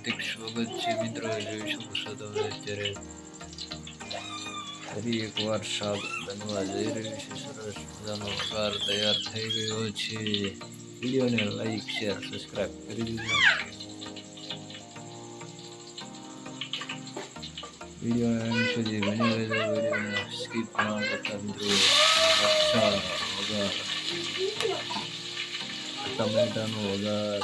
હાર્દિક સ્વાગત છે મિત્રો. જોઈ શકો છો તમે અત્યારે ફરી એકવાર શાક બનવા જઈ રહ્યું છે. સરસ મજાનો વઘાર તૈયાર થઈ ગયો છે. વિડીયોને લાઈક શેર સબસ્ક્રાઈબ કરી દીધો. વિડીયો એન્ડ સુધી બની રહેજો. વિડીયોને સ્કીપ ના કરતા મિત્રો. વઘાર ટમેટાનો વઘાર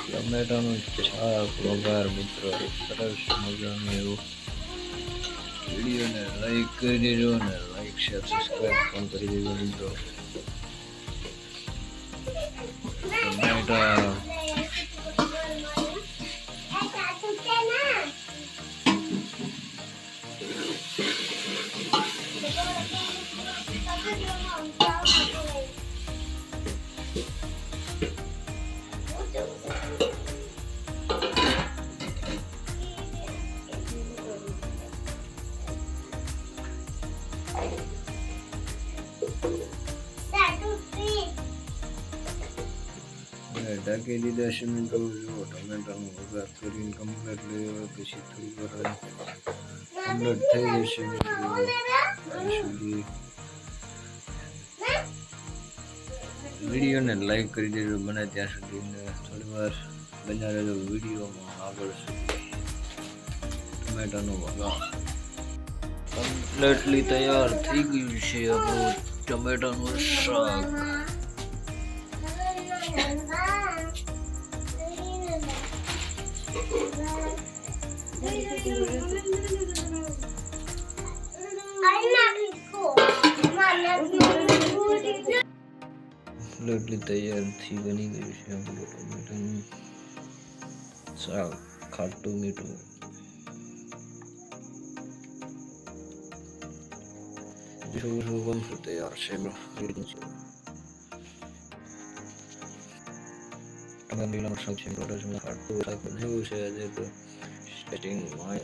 ટમેટાનું શાક વઘાર મિત્રો. સરસ મજાનું એવું. વિડીયોને લાઈક કરી દેજો અને લાઈક શેર સબસ્ક્રાઈબ પણ કરી દેજો મિત્રો. ટમેટા ઢાંકી દીધા છે મિત્રો. જો ટમેટાનો વઘાર કરીને કમ્પ્લીટ લઈ આવે પછી થોડી વાર કમ્પ્લીટ થઈ જશે મિત્રો. સુધી વિડીયોને લાઈક કરી દેજો. બને ત્યાં સુધી થોડી વાર બન્યા રહેજો વિડીયોમાં આગળ સુધી. ટમેટાનો વઘાર કમ્પ્લીટલી તૈયાર થઈ ગયું છે આપણું ટમેટાનું શાક. કમ્પ્લીટલી તૈયારથી બની ગયું છે આપણું ટમેટાનું શાક. ખાટું મીઠું તૈયાર છે. ટમેટાનું શાક છે. ખાટું શાક બનાવ્યું છે આજે તો સ્ટાર્ટિંગમાં.